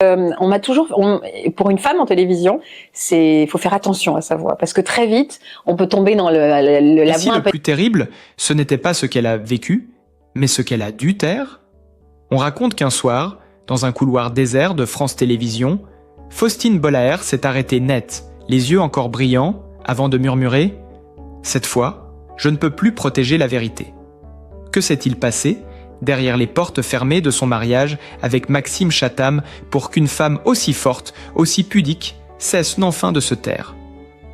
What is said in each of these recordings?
On m'a toujours, pour une femme en télévision, faut faire attention à sa voix, parce que très vite, on peut tomber dans la voix un peu... Le plus terrible, ce n'était pas ce qu'elle a vécu, mais ce qu'elle a dû taire. On raconte qu'un soir, dans un couloir désert de France Télévisions, Faustine Bollaert s'est arrêtée net, les yeux encore brillants, avant de murmurer « Cette fois, je ne peux plus protéger la vérité ». Que s'est-il passé derrière les portes fermées de son mariage avec Maxime Chatham pour qu'une femme aussi forte, aussi pudique, cesse enfin de se taire?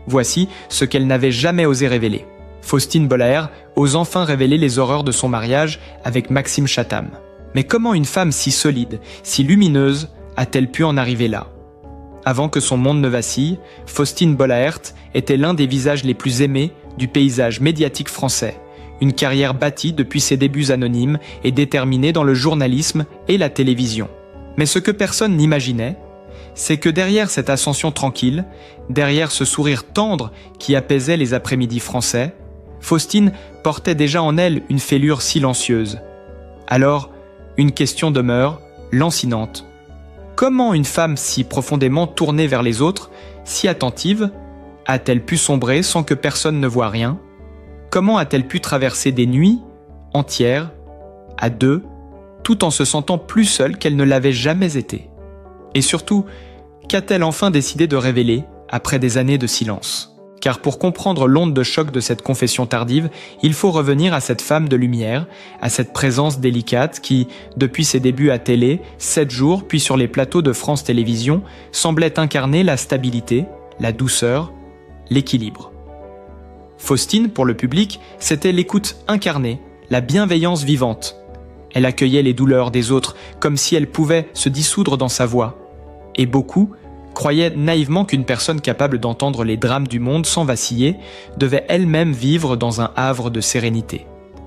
Voici ce qu'elle n'avait jamais osé révéler. Faustine Bollaert ose enfin révéler les horreurs de son mariage avec Maxime Chatham. Mais comment une femme si solide, si lumineuse, a-t-elle pu en arriver là? Avant que son monde ne vacille, Faustine Bollaert était l'un des visages les plus aimés du paysage médiatique français. Une carrière bâtie depuis ses débuts anonymes et déterminée dans le journalisme et la télévision. Mais ce que personne n'imaginait, c'est que derrière cette ascension tranquille, derrière ce sourire tendre qui apaisait les après-midi français, Faustine portait déjà en elle une fêlure silencieuse. Alors, une question demeure, lancinante. Comment une femme si profondément tournée vers les autres, si attentive, a-t-elle pu sombrer sans que personne ne voie rien? Comment a-t-elle pu traverser des nuits entières, à deux, tout en se sentant plus seule qu'elle ne l'avait jamais été? Et surtout, qu'a-t-elle enfin décidé de révéler après des années de silence? Car pour comprendre l'onde de choc de cette confession tardive, il faut revenir à cette femme de lumière, à cette présence délicate qui, depuis ses débuts à télé, 7 jours, puis sur les plateaux de France Télévisions, semblait incarner la stabilité, la douceur, l'équilibre. Faustine, pour le public, c'était l'écoute incarnée, la bienveillance vivante. Elle accueillait les douleurs des autres comme si elles pouvaient se dissoudre dans sa voix. Et beaucoup croyaient naïvement qu'une personne capable d'entendre les drames du monde sans vaciller devait elle-même vivre dans un havre de sérénité.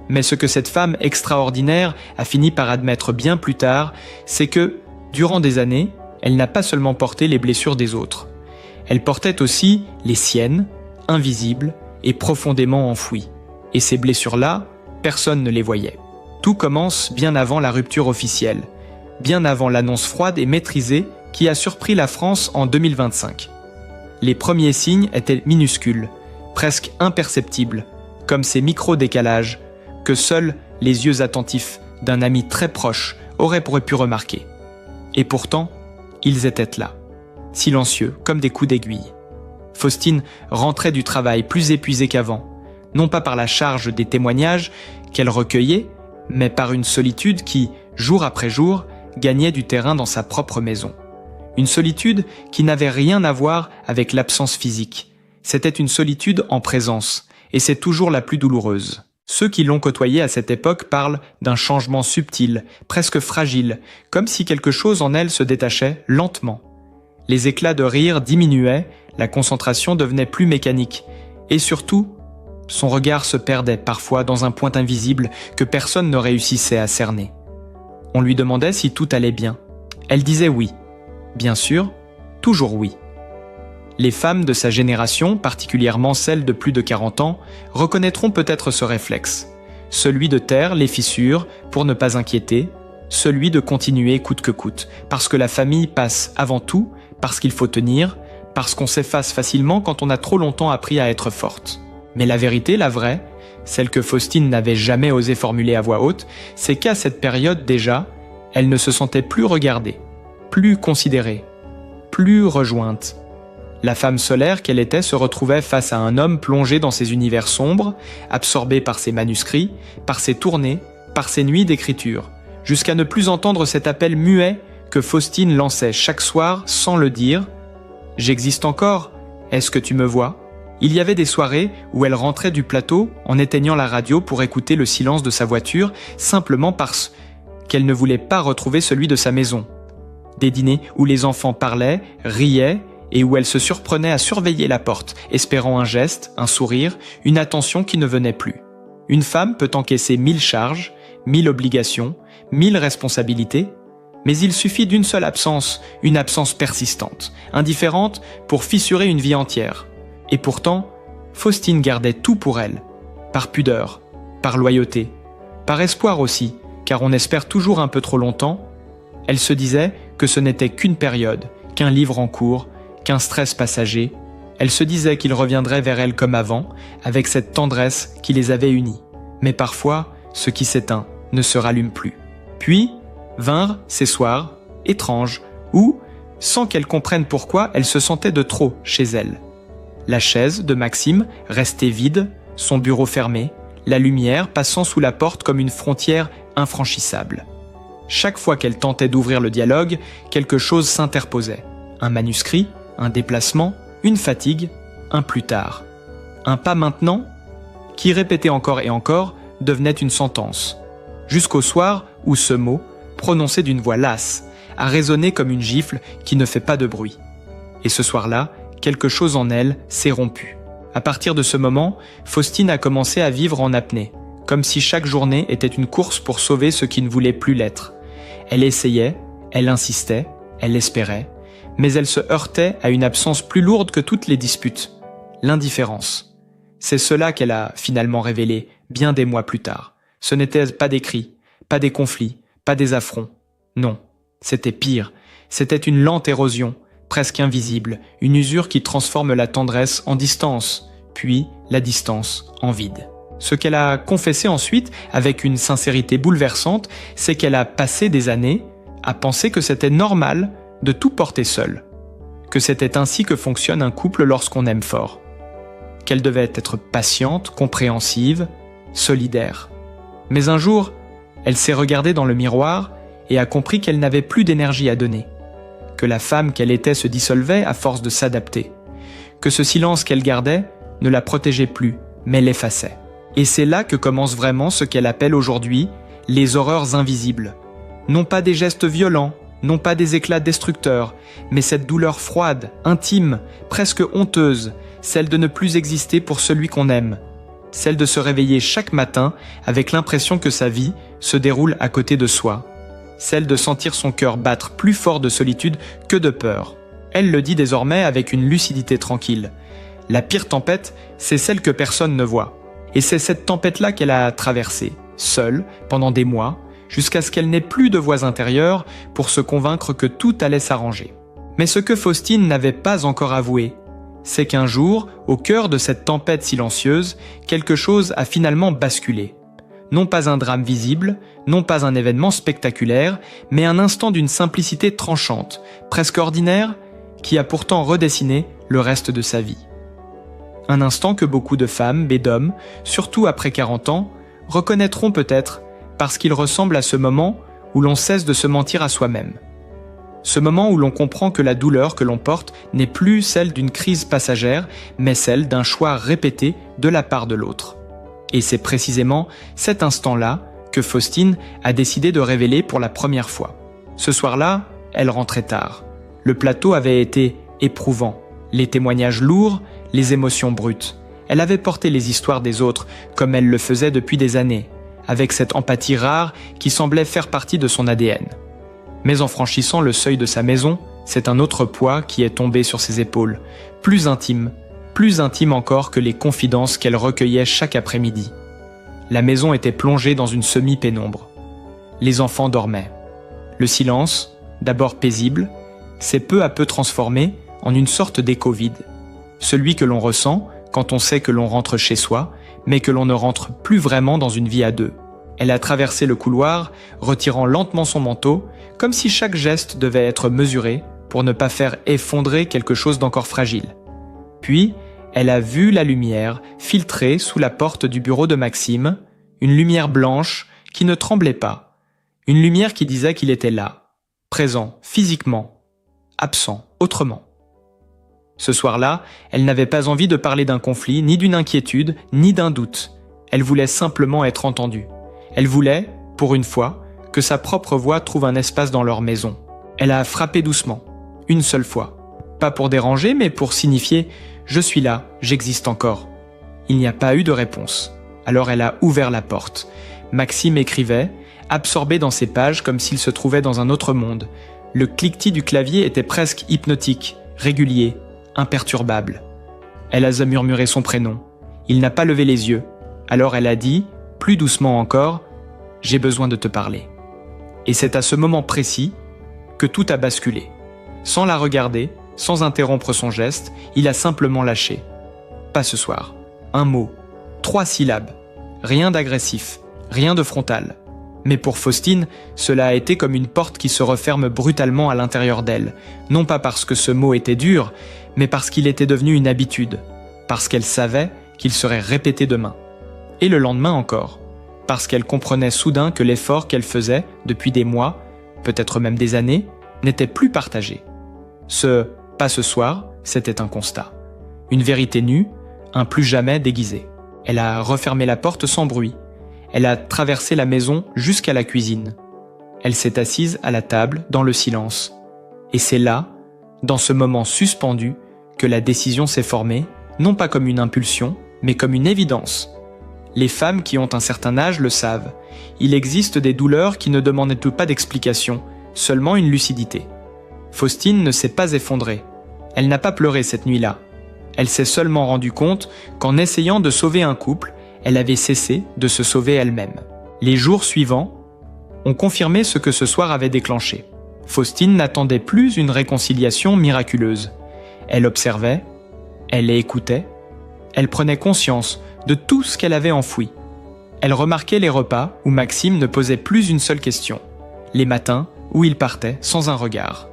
Mais ce que cette femme extraordinaire a fini par admettre bien plus tard, c'est que, durant des années, elle n'a pas seulement porté les blessures des autres. Elle portait aussi les siennes, invisibles, et profondément enfouies. Et ces blessures-là, personne ne les voyait. Tout commence bien avant la rupture officielle, bien avant l'annonce froide et maîtrisée qui a surpris la France en 2025. Les premiers signes étaient minuscules, presque imperceptibles, comme ces micro-décalages que seuls les yeux attentifs d'un ami très proche auraient pu remarquer. Et pourtant, ils étaient là, silencieux comme des coups d'aiguille. Faustine rentrait du travail plus épuisée qu'avant, non pas par la charge des témoignages qu'elle recueillait, mais par une solitude qui, jour après jour, gagnait du terrain dans sa propre maison. Une solitude qui n'avait rien à voir avec l'absence physique. C'était une solitude en présence, et c'est toujours la plus douloureuse. Ceux qui l'ont côtoyée à cette époque parlent d'un changement subtil, presque fragile, comme si quelque chose en elle se détachait lentement. Les éclats de rire diminuaient, la concentration devenait plus mécanique, et surtout, son regard se perdait parfois dans un point invisible que personne ne réussissait à cerner. On lui demandait si tout allait bien. Elle disait oui. Bien sûr, toujours oui. Les femmes de sa génération, particulièrement celles de plus de 40 ans, reconnaîtront peut-être ce réflexe. Celui de taire les fissures pour ne pas inquiéter, celui de continuer coûte que coûte, parce que la famille passe avant tout, parce qu'il faut tenir, parce qu'on s'efface facilement quand on a trop longtemps appris à être forte. Mais la vérité, la vraie, celle que Faustine n'avait jamais osé formuler à voix haute, c'est qu'à cette période déjà, elle ne se sentait plus regardée, plus considérée, plus rejointe. La femme solaire qu'elle était se retrouvait face à un homme plongé dans ses univers sombres, absorbé par ses manuscrits, par ses tournées, par ses nuits d'écriture, jusqu'à ne plus entendre cet appel muet que Faustine lançait chaque soir sans le dire. « J'existe encore, est-ce que tu me vois ?» Il y avait des soirées où elle rentrait du plateau en éteignant la radio pour écouter le silence de sa voiture, simplement parce qu'elle ne voulait pas retrouver celui de sa maison. Des dîners où les enfants parlaient, riaient, et où elle se surprenait à surveiller la porte, espérant un geste, un sourire, une attention qui ne venait plus. Une femme peut encaisser 1000 charges, 1000 obligations, 1000 responsabilités, mais il suffit d'une seule absence, une absence persistante, indifférente, pour fissurer une vie entière. Et pourtant, Faustine gardait tout pour elle, par pudeur, par loyauté, par espoir aussi, car on espère toujours un peu trop longtemps. Elle se disait que ce n'était qu'une période, qu'un livre en cours, qu'un stress passager. Elle se disait qu'il reviendrait vers elle comme avant, avec cette tendresse qui les avait unis. Mais parfois, ce qui s'éteint ne se rallume plus. Puis, vinrent ces soirs, étranges, où, sans qu'elle comprenne pourquoi, elle se sentait de trop chez elle. La chaise de Maxime restait vide, son bureau fermé, la lumière passant sous la porte comme une frontière infranchissable. Chaque fois qu'elle tentait d'ouvrir le dialogue, quelque chose s'interposait. Un manuscrit, un déplacement, une fatigue, un plus tard. Un pas maintenant, qui répété encore et encore, devenait une sentence. Jusqu'au soir où ce mot, prononcé d'une voix lasse, a résonné comme une gifle qui ne fait pas de bruit. Et ce soir-là, quelque chose en elle s'est rompu. À partir de ce moment, Faustine a commencé à vivre en apnée, comme si chaque journée était une course pour sauver ce qui ne voulait plus l'être. Elle essayait, elle insistait, elle espérait, mais elle se heurtait à une absence plus lourde que toutes les disputes, l'indifférence. C'est cela qu'elle a finalement révélé, bien des mois plus tard. Ce n'était pas des cris, pas des conflits, pas des affronts. Non, c'était pire. C'était une lente érosion, presque invisible, une usure qui transforme la tendresse en distance, puis la distance en vide. Ce qu'elle a confessé ensuite, avec une sincérité bouleversante, c'est qu'elle a passé des années à penser que c'était normal de tout porter seule, que c'était ainsi que fonctionne un couple lorsqu'on aime fort, qu'elle devait être patiente, compréhensive, solidaire. Mais un jour, elle s'est regardée dans le miroir et a compris qu'elle n'avait plus d'énergie à donner, que la femme qu'elle était se dissolvait à force de s'adapter, que ce silence qu'elle gardait ne la protégeait plus, mais l'effaçait. Et c'est là que commence vraiment ce qu'elle appelle aujourd'hui les horreurs invisibles. Non pas des gestes violents, non pas des éclats destructeurs, mais cette douleur froide, intime, presque honteuse, celle de ne plus exister pour celui qu'on aime, celle de se réveiller chaque matin avec l'impression que sa vie se déroule à côté de soi, celle de sentir son cœur battre plus fort de solitude que de peur. Elle le dit désormais avec une lucidité tranquille. La pire tempête, c'est celle que personne ne voit. Et c'est cette tempête-là qu'elle a traversée, seule, pendant des mois, jusqu'à ce qu'elle n'ait plus de voix intérieure pour se convaincre que tout allait s'arranger. Mais ce que Faustine n'avait pas encore avoué, c'est qu'un jour, au cœur de cette tempête silencieuse, quelque chose a finalement basculé. Non pas un drame visible, non pas un événement spectaculaire, mais un instant d'une simplicité tranchante, presque ordinaire, qui a pourtant redessiné le reste de sa vie. Un instant que beaucoup de femmes et d'hommes, surtout après 40 ans, reconnaîtront peut-être parce qu'il ressemble à ce moment où l'on cesse de se mentir à soi-même. Ce moment où l'on comprend que la douleur que l'on porte n'est plus celle d'une crise passagère, mais celle d'un choix répété de la part de l'autre. Et c'est précisément cet instant-là que Faustine a décidé de révéler pour la première fois. Ce soir-là, elle rentrait tard. Le plateau avait été éprouvant, les témoignages lourds, les émotions brutes. Elle avait porté les histoires des autres, comme elle le faisait depuis des années, avec cette empathie rare qui semblait faire partie de son ADN. Mais en franchissant le seuil de sa maison, c'est un autre poids qui est tombé sur ses épaules, plus intime encore que les confidences qu'elle recueillait chaque après-midi. La maison était plongée dans une semi-pénombre. Les enfants dormaient. Le silence, d'abord paisible, s'est peu à peu transformé en une sorte d'écho vide. Celui que l'on ressent quand on sait que l'on rentre chez soi, mais que l'on ne rentre plus vraiment dans une vie à deux. Elle a traversé le couloir, retirant lentement son manteau, comme si chaque geste devait être mesuré pour ne pas faire effondrer quelque chose d'encore fragile. Puis, elle a vu la lumière filtrer sous la porte du bureau de Maxime, une lumière blanche qui ne tremblait pas, une lumière qui disait qu'il était là, présent, physiquement, absent, autrement. Ce soir-là, elle n'avait pas envie de parler d'un conflit, ni d'une inquiétude, ni d'un doute. Elle voulait simplement être entendue. Elle voulait, pour une fois, que sa propre voix trouve un espace dans leur maison. Elle a frappé doucement, une seule fois. Pas pour déranger, mais pour signifier « Je suis là, j'existe encore ». Il n'y a pas eu de réponse. Alors elle a ouvert la porte. Maxime écrivait, absorbé dans ses pages comme s'il se trouvait dans un autre monde. Le cliquetis du clavier était presque hypnotique, régulier, imperturbable. Elle a murmuré son prénom. Il n'a pas levé les yeux. Alors elle a dit, plus doucement encore, « J'ai besoin de te parler ». Et c'est à ce moment précis que tout a basculé. Sans la regarder, sans interrompre son geste, il a simplement lâché. Pas ce soir. Un mot. 3 syllabes. Rien d'agressif, rien de frontal. Mais pour Faustine, cela a été comme une porte qui se referme brutalement à l'intérieur d'elle, non pas parce que ce mot était dur, mais parce qu'il était devenu une habitude, parce qu'elle savait qu'il serait répété demain. Et le lendemain encore, parce qu'elle comprenait soudain que l'effort qu'elle faisait depuis des mois, peut-être même des années, n'était plus partagé. Ce « pas ce soir », c'était un constat. Une vérité nue, un plus jamais déguisé. Elle a refermé la porte sans bruit. Elle a traversé la maison jusqu'à la cuisine. Elle s'est assise à la table dans le silence. Et c'est là, dans ce moment suspendu, que la décision s'est formée, non pas comme une impulsion, mais comme une évidence. Les femmes qui ont un certain âge le savent. Il existe des douleurs qui ne demandent pas d'explication, seulement une lucidité. Faustine ne s'est pas effondrée. Elle n'a pas pleuré cette nuit-là. Elle s'est seulement rendue compte qu'en essayant de sauver un couple, elle avait cessé de se sauver elle-même. Les jours suivants ont confirmé ce que ce soir avait déclenché. Faustine n'attendait plus une réconciliation miraculeuse. Elle observait, elle écoutait, elle prenait conscience de tout ce qu'elle avait enfoui. Elle remarquait les repas où Maxime ne posait plus une seule question, les matins où il partait sans un regard,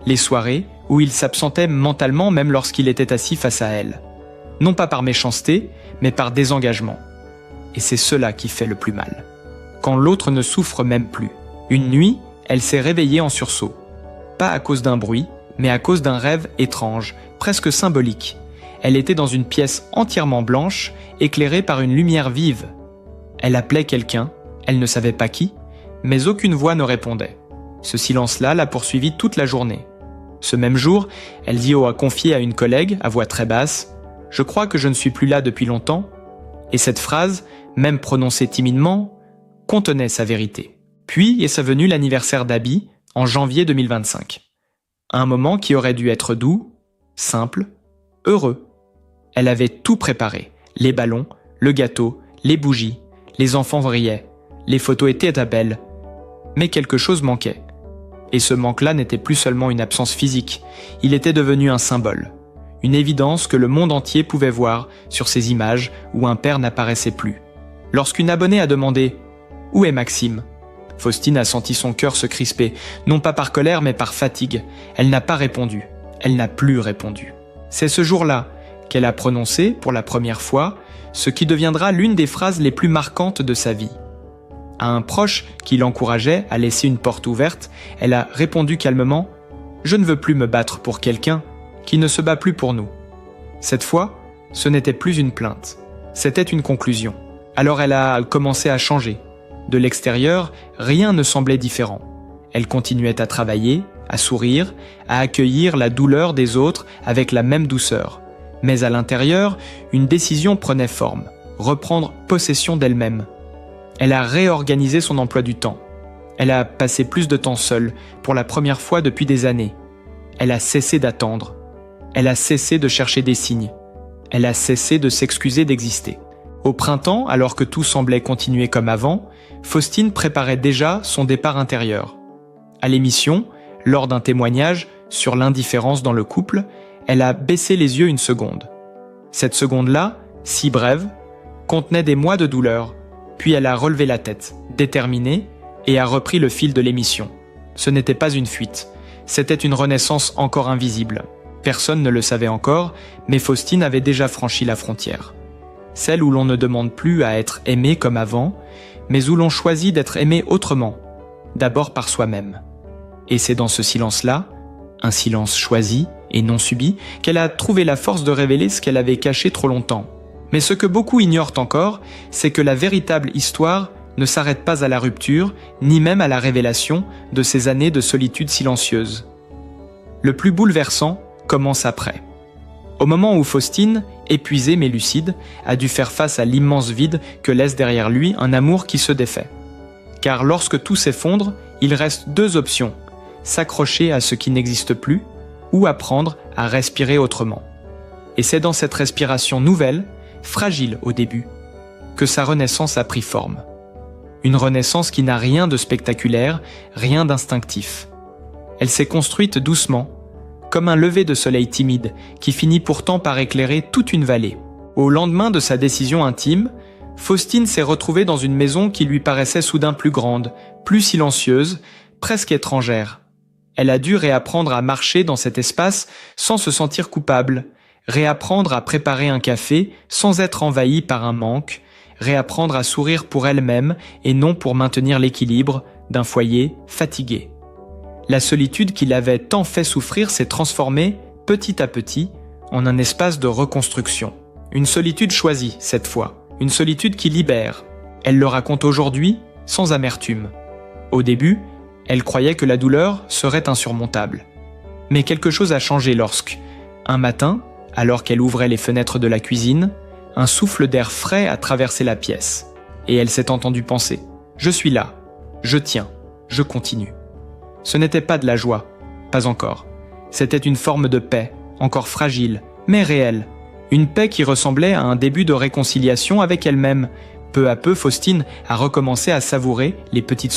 les soirées où il s'absentait mentalement même lorsqu'il était assis face à elle, non pas par méchanceté, mais par désengagement. Et c'est cela qui fait le plus mal. Quand l'autre ne souffre même plus. Une nuit, elle s'est réveillée en sursaut. Pas à cause d'un bruit, mais à cause d'un rêve étrange, presque symbolique. Elle était dans une pièce entièrement blanche, éclairée par une lumière vive. Elle appelait quelqu'un, elle ne savait pas qui, mais aucune voix ne répondait. Ce silence-là l'a poursuivie toute la journée. Ce même jour, elle a confié à une collègue, à voix très basse, « Je crois que je ne suis plus là depuis longtemps », et cette phrase, même prononcée timidement, contenait sa vérité. Puis est venu l'anniversaire d'Abby, en janvier 2025. Un moment qui aurait dû être doux, simple, heureux. Elle avait tout préparé, les ballons, le gâteau, les bougies, les enfants riaient, les photos étaient belles. Mais quelque chose manquait. Et ce manque-là n'était plus seulement une absence physique, il était devenu un symbole. Une évidence que le monde entier pouvait voir sur ces images où un père n'apparaissait plus. Lorsqu'une abonnée a demandé « Où est Maxime ?», Faustine a senti son cœur se crisper, non pas par colère mais par fatigue. Elle n'a pas répondu. Elle n'a plus répondu. C'est ce jour-là qu'elle a prononcé, pour la première fois, ce qui deviendra l'une des phrases les plus marquantes de sa vie. À un proche qui l'encourageait à laisser une porte ouverte, elle a répondu calmement « Je ne veux plus me battre pour quelqu'un qui ne se bat plus pour nous ». Cette fois, ce n'était plus une plainte, c'était une conclusion. Alors elle a commencé à changer. De l'extérieur, rien ne semblait différent. Elle continuait à travailler, à sourire, à accueillir la douleur des autres avec la même douceur. Mais à l'intérieur, une décision prenait forme, reprendre possession d'elle-même. Elle a réorganisé son emploi du temps. Elle a passé plus de temps seule, pour la première fois depuis des années. Elle a cessé d'attendre. Elle a cessé de chercher des signes. Elle a cessé de s'excuser d'exister. Au printemps, alors que tout semblait continuer comme avant, Faustine préparait déjà son départ intérieur. À l'émission, lors d'un témoignage sur l'indifférence dans le couple, elle a baissé les yeux une seconde. Cette seconde-là, si brève, contenait des mois de douleur, puis elle a relevé la tête, déterminée, et a repris le fil de l'émission. Ce n'était pas une fuite, c'était une renaissance encore invisible. Personne ne le savait encore, mais Faustine avait déjà franchi la frontière. Celle où l'on ne demande plus à être aimé comme avant, mais où l'on choisit d'être aimé autrement, d'abord par soi-même. Et c'est dans ce silence-là, un silence choisi et non subi, qu'elle a trouvé la force de révéler ce qu'elle avait caché trop longtemps. Mais ce que beaucoup ignorent encore, c'est que la véritable histoire ne s'arrête pas à la rupture, ni même à la révélation de ces années de solitude silencieuse. Le plus bouleversant commence après. Au moment où Faustine, épuisée mais lucide, a dû faire face à l'immense vide que laisse derrière lui un amour qui se défait. Car lorsque tout s'effondre, il reste deux options, s'accrocher à ce qui n'existe plus ou apprendre à respirer autrement. Et c'est dans cette respiration nouvelle, fragile au début, que sa renaissance a pris forme. Une renaissance qui n'a rien de spectaculaire, rien d'instinctif. Elle s'est construite doucement, comme un lever de soleil timide qui finit pourtant par éclairer toute une vallée. Au lendemain de sa décision intime, Faustine s'est retrouvée dans une maison qui lui paraissait soudain plus grande, plus silencieuse, presque étrangère. Elle a dû réapprendre à marcher dans cet espace sans se sentir coupable, réapprendre à préparer un café sans être envahie par un manque, réapprendre à sourire pour elle-même et non pour maintenir l'équilibre d'un foyer fatigué. La solitude qui l'avait tant fait souffrir s'est transformée, petit à petit, en un espace de reconstruction. Une solitude choisie, cette fois. Une solitude qui libère. Elle le raconte aujourd'hui, sans amertume. Au début, elle croyait que la douleur serait insurmontable. Mais quelque chose a changé lorsque, un matin, alors qu'elle ouvrait les fenêtres de la cuisine, un souffle d'air frais a traversé la pièce. Et elle s'est entendue penser « Je suis là, je tiens, je continue ». Ce n'était pas de la joie, pas encore. C'était une forme de paix, encore fragile, mais réelle. Une paix qui ressemblait à un début de réconciliation avec elle-même. Peu à peu, Faustine a recommencé à savourer les petites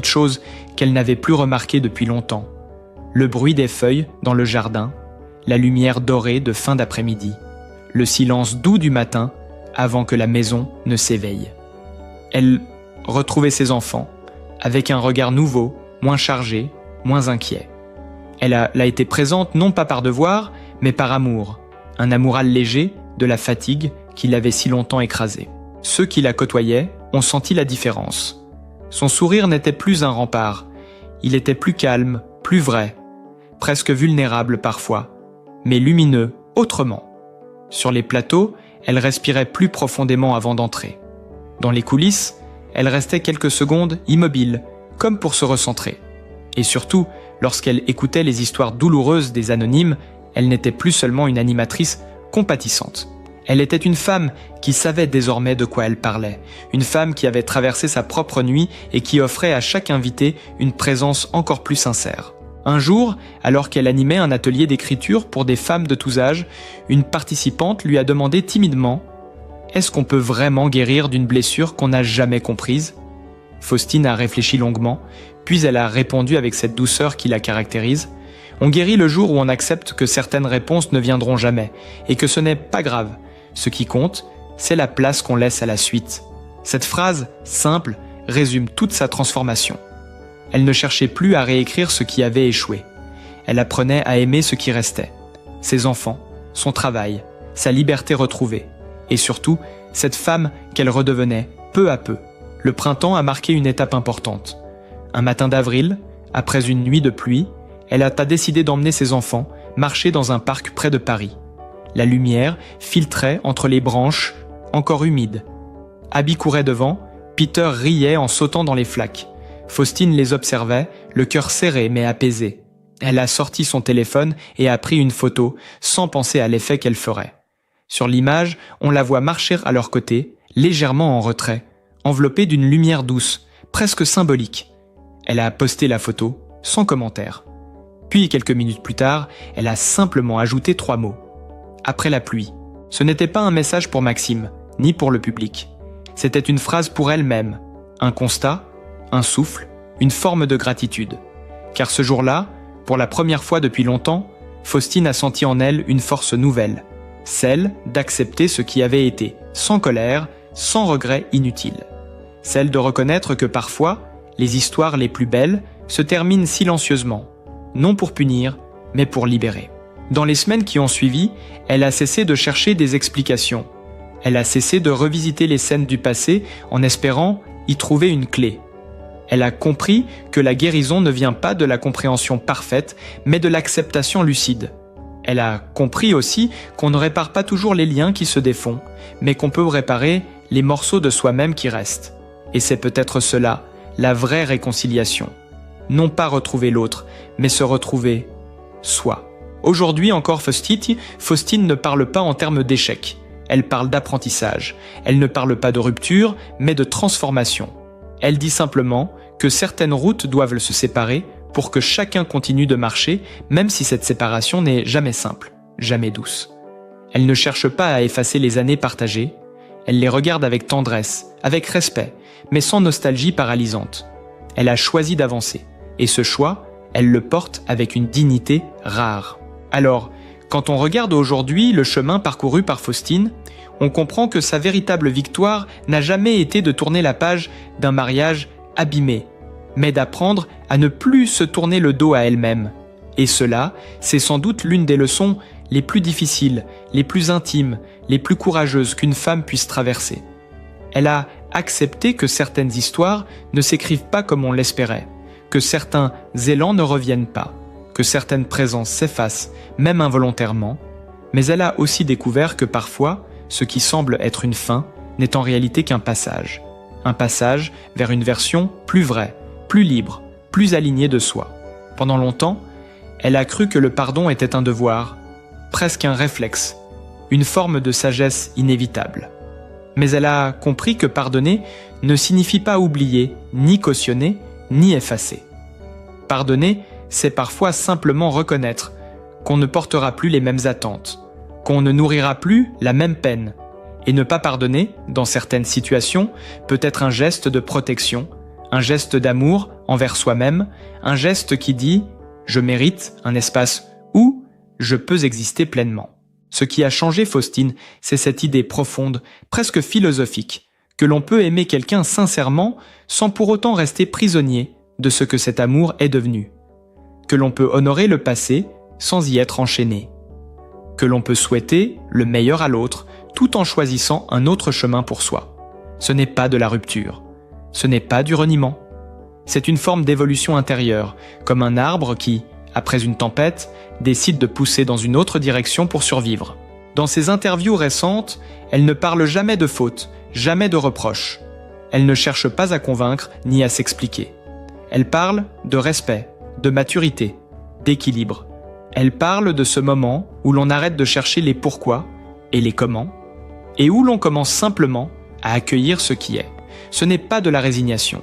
choses qu'elle n'avait plus remarquées depuis longtemps. Le bruit des feuilles dans le jardin, la lumière dorée de fin d'après-midi, le silence doux du matin avant que la maison ne s'éveille. Elle retrouvait ses enfants avec un regard nouveau, moins chargé, moins inquiet. Elle a été présente non pas par devoir, mais par amour. Un amour allégé de la fatigue qui l'avait si longtemps écrasée. Ceux qui la côtoyaient ont senti la différence. Son sourire n'était plus un rempart. Il était plus calme, plus vrai, presque vulnérable parfois, mais lumineux autrement. Sur les plateaux, elle respirait plus profondément avant d'entrer. Dans les coulisses, elle restait quelques secondes immobile, comme pour se recentrer. Et surtout, lorsqu'elle écoutait les histoires douloureuses des anonymes, elle n'était plus seulement une animatrice compatissante. Elle était une femme qui savait désormais de quoi elle parlait, une femme qui avait traversé sa propre nuit et qui offrait à chaque invité une présence encore plus sincère. Un jour, alors qu'elle animait un atelier d'écriture pour des femmes de tous âges, une participante lui a demandé timidement « Est-ce qu'on peut vraiment guérir d'une blessure qu'on n'a jamais comprise ?» Faustine a réfléchi longuement, puis elle a répondu avec cette douceur qui la caractérise. On guérit le jour où on accepte que certaines réponses ne viendront jamais, et que ce n'est pas grave. Ce qui compte, c'est la place qu'on laisse à la suite. Cette phrase, simple, résume toute sa transformation. Elle ne cherchait plus à réécrire ce qui avait échoué. Elle apprenait à aimer ce qui restait. Ses enfants, son travail, sa liberté retrouvée. Et surtout, cette femme qu'elle redevenait peu à peu. Le printemps a marqué une étape importante. Un matin d'avril, après une nuit de pluie, elle a décidé d'emmener ses enfants marcher dans un parc près de Paris. La lumière filtrait entre les branches, encore humides. Abby courait devant, Peter riait en sautant dans les flaques. Faustine les observait, le cœur serré mais apaisé. Elle a sorti son téléphone et a pris une photo, sans penser à l'effet qu'elle ferait. Sur l'image, on la voit marcher à leur côté, légèrement en retrait, enveloppée d'une lumière douce, presque symbolique. Elle a posté la photo, sans commentaire. Puis, quelques minutes plus tard, elle a simplement ajouté 3 mots. Après la pluie. Ce n'était pas un message pour Maxime, ni pour le public. C'était une phrase pour elle-même, un constat, un souffle, une forme de gratitude. Car ce jour-là, pour la première fois depuis longtemps, Faustine a senti en elle une force nouvelle, celle d'accepter ce qui avait été, sans colère, sans regret inutile. Celle de reconnaître que parfois, les histoires les plus belles se terminent silencieusement, non pour punir, mais pour libérer. Dans les semaines qui ont suivi, elle a cessé de chercher des explications. Elle a cessé de revisiter les scènes du passé en espérant y trouver une clé. Elle a compris que la guérison ne vient pas de la compréhension parfaite, mais de l'acceptation lucide. Elle a compris aussi qu'on ne répare pas toujours les liens qui se défont, mais qu'on peut réparer les morceaux de soi-même qui restent. Et c'est peut-être cela, la vraie réconciliation. Non pas retrouver l'autre, mais se retrouver soi. Aujourd'hui encore Faustine ne parle pas en termes d'échec. Elle parle d'apprentissage. Elle ne parle pas de rupture, mais de transformation. Elle dit simplement que certaines routes doivent se séparer pour que chacun continue de marcher, même si cette séparation n'est jamais simple, jamais douce. Elle ne cherche pas à effacer les années partagées. Elle les regarde avec tendresse, avec respect, mais sans nostalgie paralysante. Elle a choisi d'avancer. Et ce choix, elle le porte avec une dignité rare. Alors, quand on regarde aujourd'hui le chemin parcouru par Faustine, on comprend que sa véritable victoire n'a jamais été de tourner la page d'un mariage abîmé, mais d'apprendre à ne plus se tourner le dos à elle-même. Et cela, c'est sans doute l'une des leçons les plus difficiles, les plus intimes, les plus courageuses qu'une femme puisse traverser. Elle a accepté que certaines histoires ne s'écrivent pas comme on l'espérait, que certains élans ne reviennent pas, que certaines présences s'effacent, même involontairement, mais elle a aussi découvert que parfois, ce qui semble être une fin n'est en réalité qu'un passage vers une version plus vraie, plus libre, plus alignée de soi. Pendant longtemps, elle a cru que le pardon était un devoir, presque un réflexe, une forme de sagesse inévitable. Mais elle a compris que pardonner ne signifie pas oublier, ni cautionner, ni effacer. Pardonner, c'est parfois simplement reconnaître qu'on ne portera plus les mêmes attentes, qu'on ne nourrira plus la même peine. Et ne pas pardonner, dans certaines situations, peut être un geste de protection, un geste d'amour envers soi-même, un geste qui dit « je mérite un espace où je peux exister pleinement ». Ce qui a changé Faustine, c'est cette idée profonde, presque philosophique, que l'on peut aimer quelqu'un sincèrement sans pour autant rester prisonnier de ce que cet amour est devenu, que l'on peut honorer le passé sans y être enchaîné, que l'on peut souhaiter le meilleur à l'autre tout en choisissant un autre chemin pour soi. Ce n'est pas de la rupture, ce n'est pas du reniement. C'est une forme d'évolution intérieure, comme un arbre qui, après une tempête, décide de pousser dans une autre direction pour survivre. Dans ses interviews récentes, elle ne parle jamais de faute, jamais de reproche. Elle ne cherche pas à convaincre ni à s'expliquer. Elle parle de respect, de maturité, d'équilibre. Elle parle de ce moment où l'on arrête de chercher les pourquoi et les comment, et où l'on commence simplement à accueillir ce qui est. Ce n'est pas de la résignation,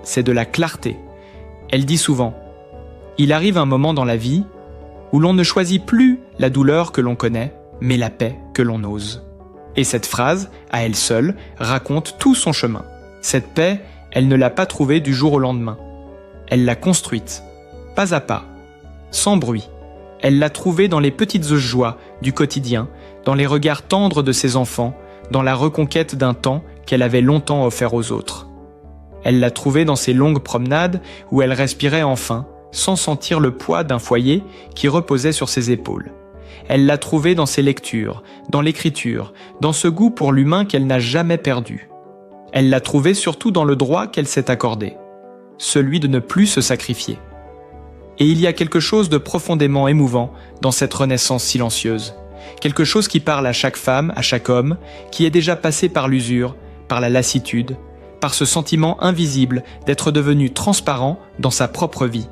c'est de la clarté. Elle dit souvent « Il arrive un moment dans la vie où l'on ne choisit plus la douleur que l'on connaît, mais la paix que l'on ose. » Et cette phrase, à elle seule, raconte tout son chemin. Cette paix, elle ne l'a pas trouvée du jour au lendemain. Elle l'a construite, pas à pas, sans bruit. Elle l'a trouvée dans les petites joies du quotidien, dans les regards tendres de ses enfants, dans la reconquête d'un temps qu'elle avait longtemps offert aux autres. Elle l'a trouvée dans ses longues promenades où elle respirait enfin, sans sentir le poids d'un foyer qui reposait sur ses épaules. Elle l'a trouvée dans ses lectures, dans l'écriture, dans ce goût pour l'humain qu'elle n'a jamais perdu. Elle l'a trouvée surtout dans le droit qu'elle s'est accordé, celui de ne plus se sacrifier. Et il y a quelque chose de profondément émouvant dans cette renaissance silencieuse, quelque chose qui parle à chaque femme, à chaque homme, qui est déjà passé par l'usure, par la lassitude, par ce sentiment invisible d'être devenu transparent dans sa propre vie.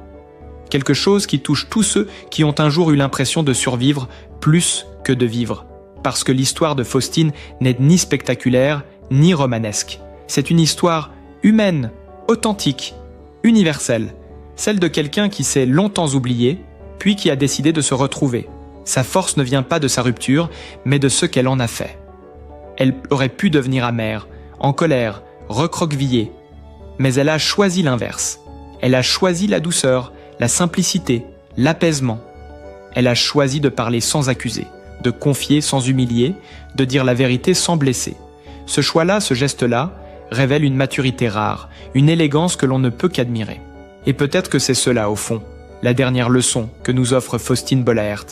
Quelque chose qui touche tous ceux qui ont un jour eu l'impression de survivre plus que de vivre. Parce que l'histoire de Faustine n'est ni spectaculaire, ni romanesque. C'est une histoire humaine, authentique, universelle. Celle de quelqu'un qui s'est longtemps oublié, puis qui a décidé de se retrouver. Sa force ne vient pas de sa rupture, mais de ce qu'elle en a fait. Elle aurait pu devenir amère, en colère, recroquevillée. Mais elle a choisi l'inverse. Elle a choisi la douceur, la simplicité, l'apaisement. Elle a choisi de parler sans accuser, de confier sans humilier, de dire la vérité sans blesser. Ce choix-là, ce geste-là, révèle une maturité rare, une élégance que l'on ne peut qu'admirer. Et peut-être que c'est cela, au fond, la dernière leçon que nous offre Faustine Bollaert.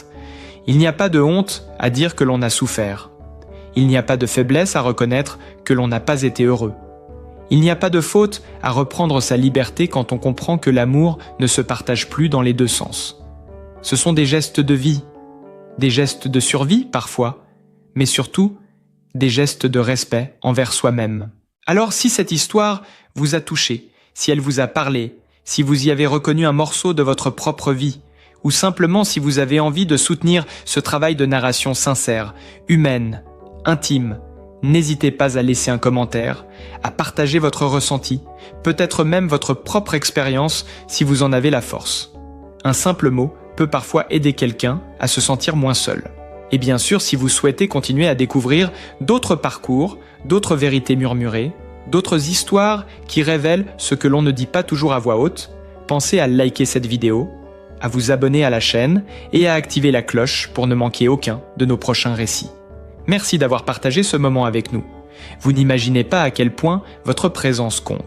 Il n'y a pas de honte à dire que l'on a souffert. Il n'y a pas de faiblesse à reconnaître que l'on n'a pas été heureux. Il n'y a pas de faute à reprendre sa liberté quand on comprend que l'amour ne se partage plus dans les deux sens. Ce sont des gestes de vie, des gestes de survie parfois, mais surtout des gestes de respect envers soi-même. Alors si cette histoire vous a touché, si elle vous a parlé, si vous y avez reconnu un morceau de votre propre vie, ou simplement si vous avez envie de soutenir ce travail de narration sincère, humaine, intime, n'hésitez pas à laisser un commentaire, à partager votre ressenti, peut-être même votre propre expérience si vous en avez la force. Un simple mot peut parfois aider quelqu'un à se sentir moins seul. Et bien sûr, si vous souhaitez continuer à découvrir d'autres parcours, d'autres vérités murmurées, d'autres histoires qui révèlent ce que l'on ne dit pas toujours à voix haute, pensez à liker cette vidéo, à vous abonner à la chaîne et à activer la cloche pour ne manquer aucun de nos prochains récits. Merci d'avoir partagé ce moment avec nous. Vous n'imaginez pas à quel point votre présence compte.